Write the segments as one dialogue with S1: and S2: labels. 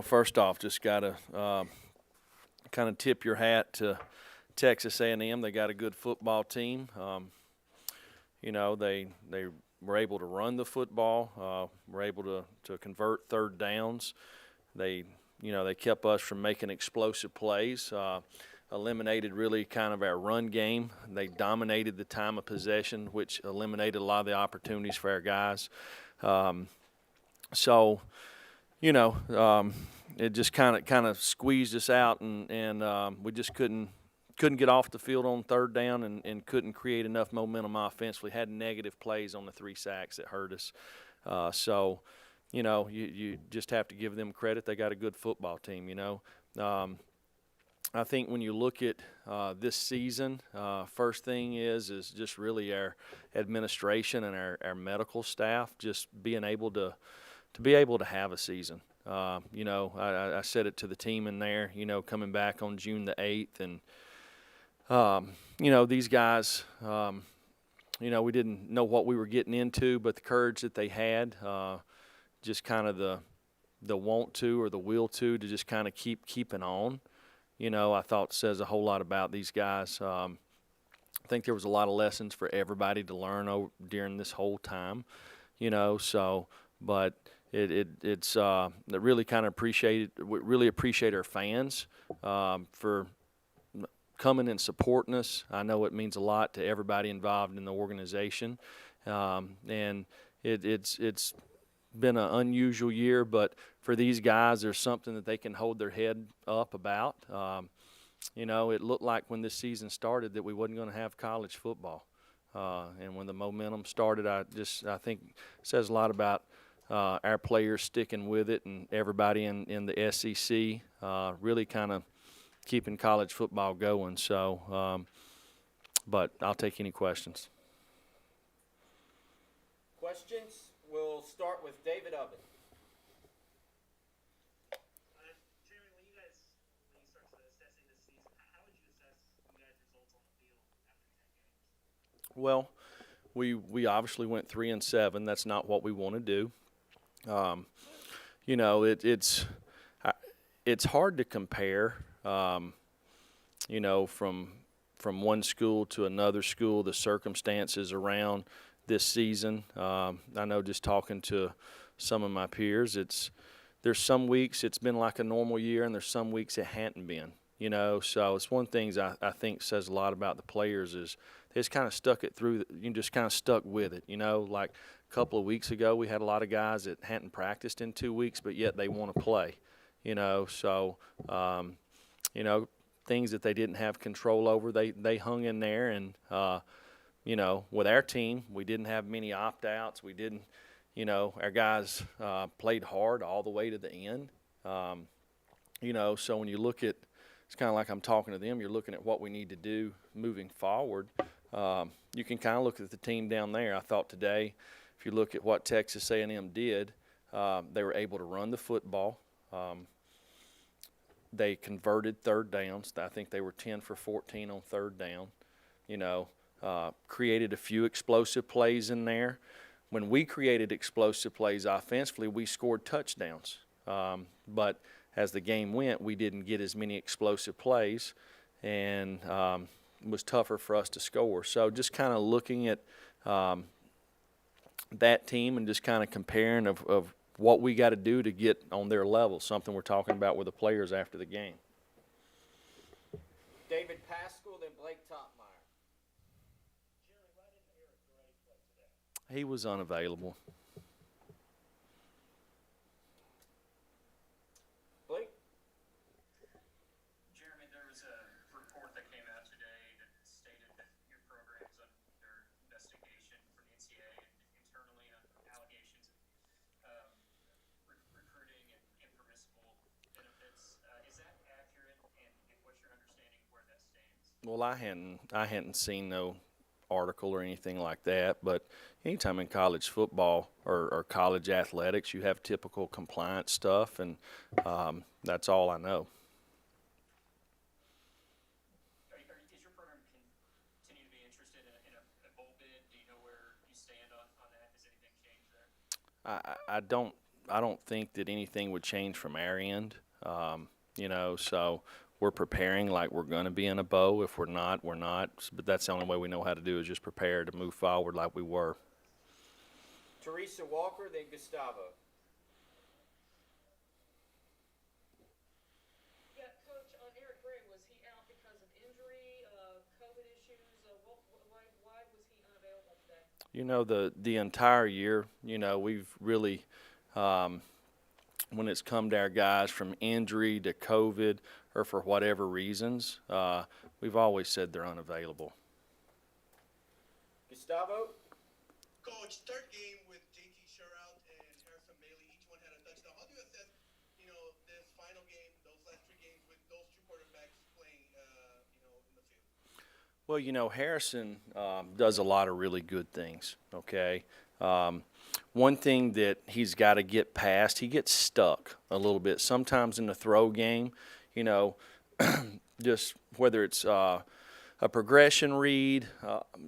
S1: First off, just got to kind of tip your hat to Texas A&M. They got a good football team. They were able to run the football. Were able to convert third downs. They kept us from making explosive plays. Eliminated really kind of our run game. They dominated the time of possession, which eliminated a lot of the opportunities for our guys. So it just kind of squeezed us out, and we just couldn't get off the field on third down and couldn't create enough momentum offensively. Had negative plays on the 3 sacks that hurt us. You just have to give them credit. They got a good football team, I think when you look at this season, first thing is just really our administration and our medical staff just being able to be able to have a season. I said it to the team in there, coming back on June the 8th. And, these guys, we didn't know what we were getting into, but the courage that they had, just kind of the want to or the will to just kind of keep keeping on, I thought says a whole lot about these guys. I think there was a lot of lessons for everybody to learn during this whole time, but it's really kind of really appreciate our fans for coming and supporting us. I know it means a lot to everybody involved in the organization, and it's been an unusual year, but for these guys, there's something that they can hold their head up about. It looked like when this season started that we wasn't going to have college football, and when the momentum started, I think it says a lot about our players sticking with it and everybody in the SEC really kind of keeping college football going. So, but I'll take any questions.
S2: Questions? We'll start with David Oven.
S3: Jeremy, when you start assessing this season, how would you assess you guys' results on the field after 10 games?
S1: Well, we obviously went 3-7. That's not what we want to do. It's hard to compare. From one school to another school, the circumstances around this season. I know just talking to some of my peers, there's some weeks it's been like a normal year, and there's some weeks it hadn't been. So it's one of the things I think says a lot about the players is they just kind of stuck it through. You just kind of stuck with it. Like a couple of weeks ago, we had a lot of guys that hadn't practiced in 2 weeks, but yet they want to play. So things that they didn't have control over, they hung in there. And with our team, we didn't have many opt-outs. We didn't, our guys played hard all the way to the end. So when you look at, it's kind of like I'm talking to them, you're looking at what we need to do moving forward. You can kind of look at the team down there. I thought today, if you look at what Texas A&M did, they were able to run the football. They converted third downs. I think they were 10 for 14 on third down. Created a few explosive plays in there. When we created explosive plays offensively, we scored touchdowns. But as the game went, we didn't get as many explosive plays, and it was tougher for us to score. So just kind of looking at that team and just kind of comparing of what we got to do to get on their level, something we're talking about with the players after the game.
S2: David Pascal, then Blake Topmeyer.
S3: Jeremy, why didn't Eric Gray play today?
S1: He was unavailable.
S2: Blake?
S3: Jeremy, there was a report that came out today that stated that your program's under investigation from the NCAA and internally on allegations of recruiting and impermissible benefits. Is that accurate, and what's your understanding of where that stands?
S1: Well, I hadn't seen no article or anything like that, but anytime in college football or college athletics, you have typical compliance stuff, and that's all I know.
S3: Is your program continue to be interested in a bowl bid? Do you know where you stand on that? Has anything changed there?
S1: I don't I don't think that anything would change from our end. So we're preparing like we're going to be in a bowl. If we're not, we're not. But that's the only way we know how to do is just prepare to move forward like we were.
S2: Teresa Walker, then Gustavo.
S4: Yeah, Coach, Eric Gray, was he out because of injury, COVID issues? Why was he unavailable today?
S1: The entire year, we've really, when it's come to our guys from injury to COVID or for whatever reasons, we've always said they're unavailable.
S2: Gustavo.
S5: Coach, third game with JT Sherrout and Harrison Bailey, each one had a touchdown. How do you assess, this final game, those last three games with those two quarterbacks playing, in the field?
S1: Well, Harrison does a lot of really good things, okay? One thing that he's got to get past, he gets stuck a little bit. Sometimes in the throw game, just whether it's a progression read,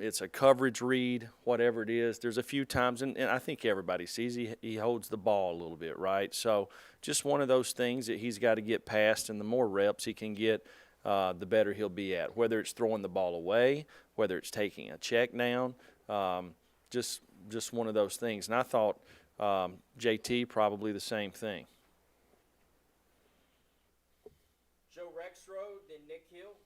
S1: it's a coverage read, whatever it is. There's a few times, and I think everybody sees he holds the ball a little bit, right? So just one of those things that he's got to get past, and the more reps he can get, the better he'll be at. Whether it's throwing the ball away, whether it's taking a check down, just one of those things. And I thought JT probably the same thing.
S2: Joe Rexroad, then Nick Hill.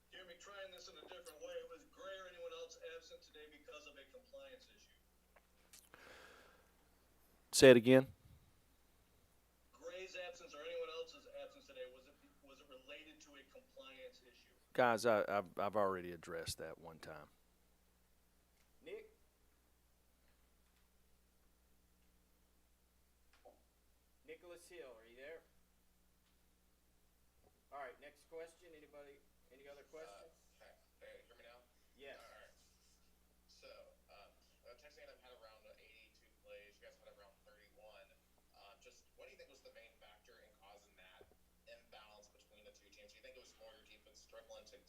S5: Jeremy, trying this in a different way. Was Gray or anyone else absent today because of a compliance issue?
S1: Say it again.
S5: Gray's absence or anyone else's absence today, was it related to a compliance issue?
S1: Guys, I've already addressed that one time.
S2: Nick. Nicholas Hill, are you there? All right, next question. Anybody? Any other questions?
S6: Hey, hear me now?
S2: Yes.
S6: All right. So, Texas A&M had around 82 plays. You guys had around 31. Just what do you think was the main factor in causing that imbalance between the two teams? Do you think it was more your defense struggling to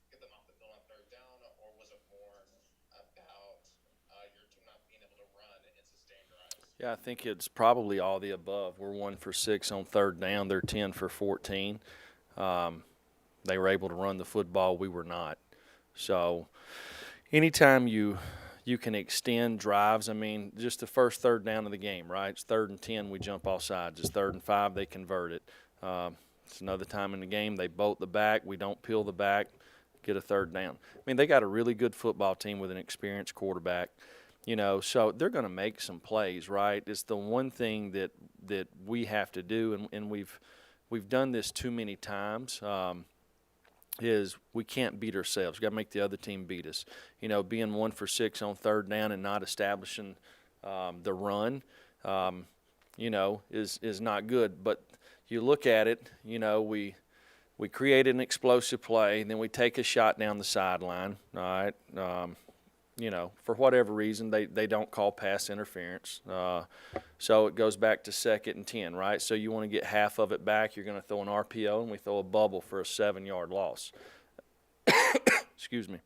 S6: get them off the field on third down, or was it more about your team not being able to run and sustain drives?
S1: Yeah, I think it's probably all the above. We're 1 for 6 on third down. They're 10 for 14. They were able to run the football. We were not. So anytime you can extend drives, I mean, just the first third down of the game, right? It's 3rd and 10, we jump off sides. It's 3rd and 5, they convert it. It's another time in the game, they bolt the back. We don't peel the back, get a 3rd down. I mean, they got a really good football team with an experienced quarterback. So they're going to make some plays, right? It's the one thing that we have to do, and we've done this too many times, is we can't beat ourselves. We've got to make the other team beat us. Being 1 for 6 on third down and not establishing the run, is not good. But you look at it, we create an explosive play, and then we take a shot down the sideline, all right? For whatever reason, they don't call pass interference. So it goes back to 2nd and 10, right? So you want to get half of it back. You're going to throw an RPO, and we throw a bubble for a 7-yard loss. Excuse me.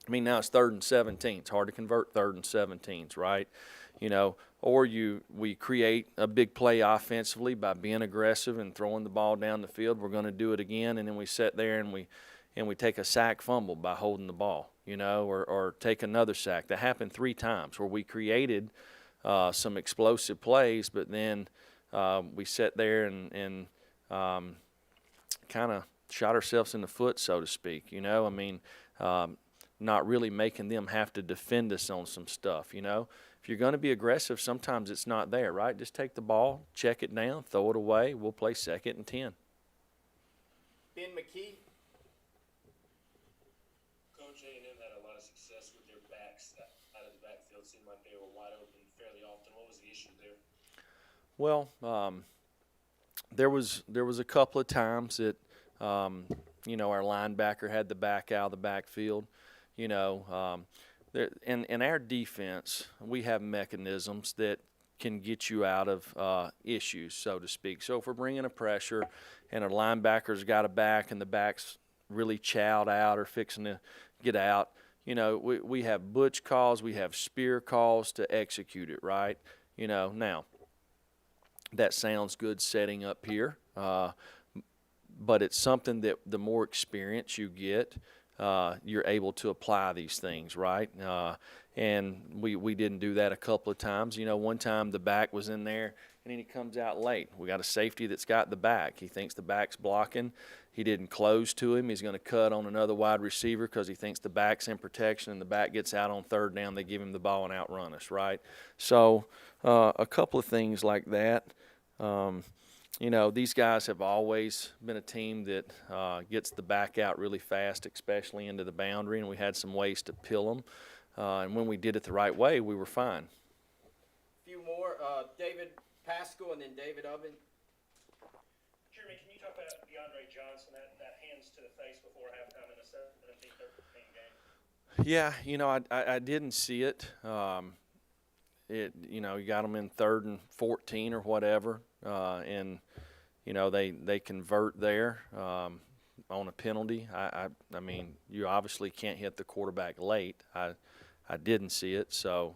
S1: I mean, now it's 3rd and 17. It's hard to convert 3rd and 17s, right? Or we create a big play offensively by being aggressive and throwing the ball down the field. We're going to do it again, and then we sit there and we take a sack fumble by holding the ball, or take another sack. That happened 3 times where we created some explosive plays, but then we sat there and kind of shot ourselves in the foot, so to speak. Not really making them have to defend us on some stuff. If you're going to be aggressive, sometimes it's not there, right? Just take the ball, check it down, throw it away. We'll play 2nd and 10.
S2: Ben McKee.
S7: Coach, A&M had a lot of success with their backs out of the backfield. Seemed like they were wide open fairly often. What was the issue there?
S1: Well, there was a couple of times that our linebacker had the back out of the backfield. In our defense, we have mechanisms that can get you out of issues, so to speak. So if we're bringing a pressure and a linebacker's got a back and the back's really chowed out or fixing to get out, we have butch calls, we have spear calls to execute it, right? Now, that sounds good setting up here, but it's something that the more experience you get, you're able to apply these things, right? And we didn't do that a couple of times. One time the back was in there, and then he comes out late. We got a safety that's got the back. He thinks the back's blocking. He didn't close to him. He's going to cut on another wide receiver because he thinks the back's in protection, and the back gets out on third down. They give him the ball and outrun us, right? So a couple of things like that. These guys have always been a team that gets the back out really fast, especially into the boundary, and we had some ways to pill them. And when we did it the right way, we were fine.
S2: A few more. David Pascal and then David Ubben.
S7: Jeremy, can you talk about DeAndre Johnson, that hands to the face before halftime in the 17-13 game?
S1: Yeah, I didn't see it. You got them in 3rd and 14 or whatever, and they convert there on a penalty. I mean, you obviously can't hit the quarterback late. I didn't see it, so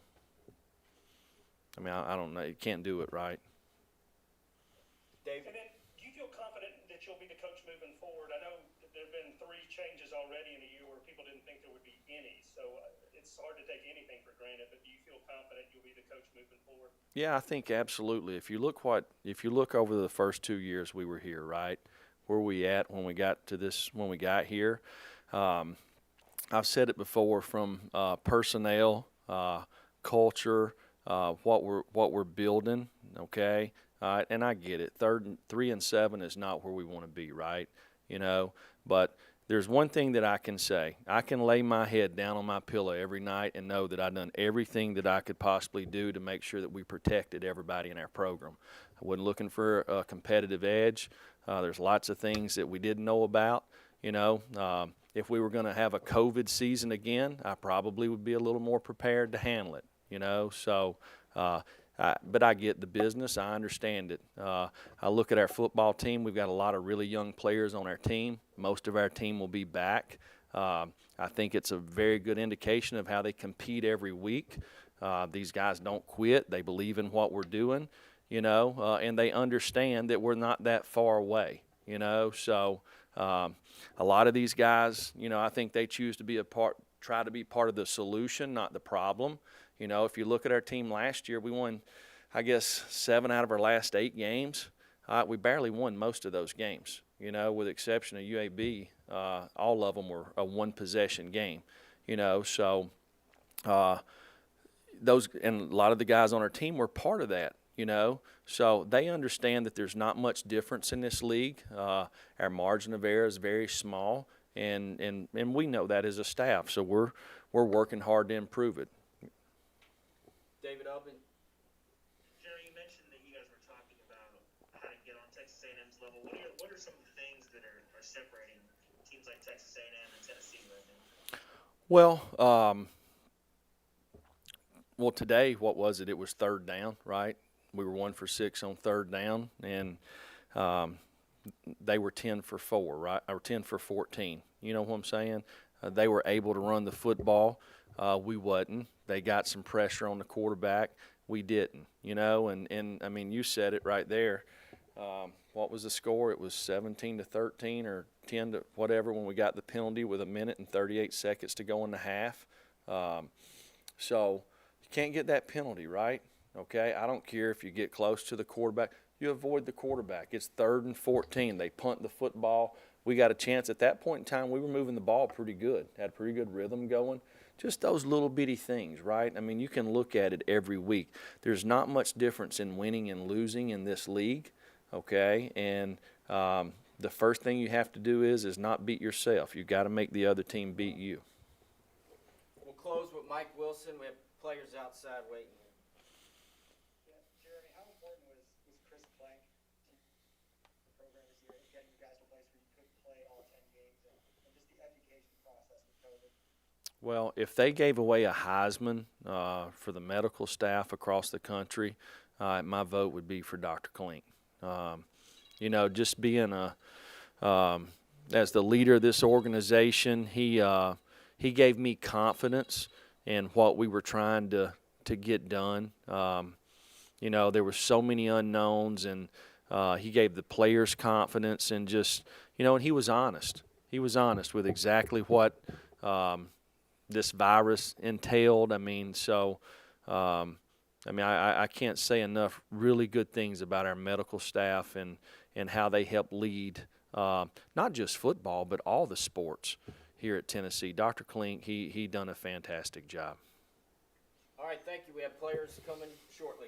S1: I mean, I don't know. You can't do it, right?
S2: David.
S7: And then, do you feel confident that you'll be the coach moving forward? I know that there have been 3 changes already in a year where people didn't think there would be any, so it's hard to take anything for granted. But do you feel confident you'll be the coach moving forward?
S1: Yeah, I think absolutely. If you look over the first 2 years we were here, right? Where we at when we got to this? When we got here, I've said it before. From personnel, culture, what we're building. Okay, and I get it. 3 and 7 is not where we want to be, right? But there's one thing that I can say. I can lay my head down on my pillow every night and know that I've done everything that I could possibly do to make sure that we protected everybody in our program. I wasn't looking for a competitive edge. There's lots of things that we didn't know about. If we were going to have a COVID season again, I probably would be a little more prepared to handle it. So but I get the business. I understand it. I look at our football team. We've got a lot of really young players on our team. Most of our team will be back. I think it's a very good indication of how they compete every week. These guys don't quit. They believe in what we're doing, and they understand that we're not that far away, So a lot of these guys, I think they choose to try to be part of the solution, not the problem. If you look at our team last year, we won, I guess, 7 out of our last 8 games. We barely won most of those games, with the exception of UAB. All of them were a one-possession game, So those and a lot of the guys on our team were part of that, So they understand that there's not much difference in this league. Our margin of error is very small, and we know that as a staff. So we're working hard to improve it.
S2: David Ubben.
S7: Jerry, you mentioned that you guys were talking about how to get on Texas A&M's level. What are some of the things that are separating teams like Texas A&M and Tennessee right now?
S1: Well, today, what was it? It was 3rd down, right? We were 1 for 6 on 3rd down, and they were 10 for 4, right? Or 10 for 14. You know what I'm saying? They were able to run the football. We wasn't. They got some pressure on the quarterback. We didn't, and I mean, you said it right there. What was the score? It was 17-13 or 10 to whatever when we got the penalty with 1 minute and 38 seconds to go in the half. So you can't get that penalty, right? Okay, I don't care if you get close to the quarterback. You avoid the quarterback. It's 3rd and 14. They punt the football. We got a chance. At that point in time, we were moving the ball pretty good. Had a pretty good rhythm going. Just those little bitty things, right? I mean, you can look at it every week. There's not much difference in winning and losing in this league, okay? And the first thing you have to do is not beat yourself. You got to make the other team beat you.
S2: We'll close with Mike Wilson. We have players outside waiting.
S8: Jeremy, how important was Chris Plank to the program this year, getting you guys to a place where you could play all 10 games and just the education process with COVID?
S1: Well, if they gave away a Heisman for the medical staff across the country, my vote would be for Dr. Klink. Just being as the leader of this organization, he gave me confidence in what we were trying to get done. You know, there were so many unknowns, and he gave the players confidence, and just, you know, and he was honest. He was honest with exactly what this virus entailed. I mean, so I can't say enough really good things about our medical staff and how they help lead not just football but all the sports here at Tennessee. Dr. Klink, he done a fantastic job.
S2: All right, thank you. We have players coming shortly.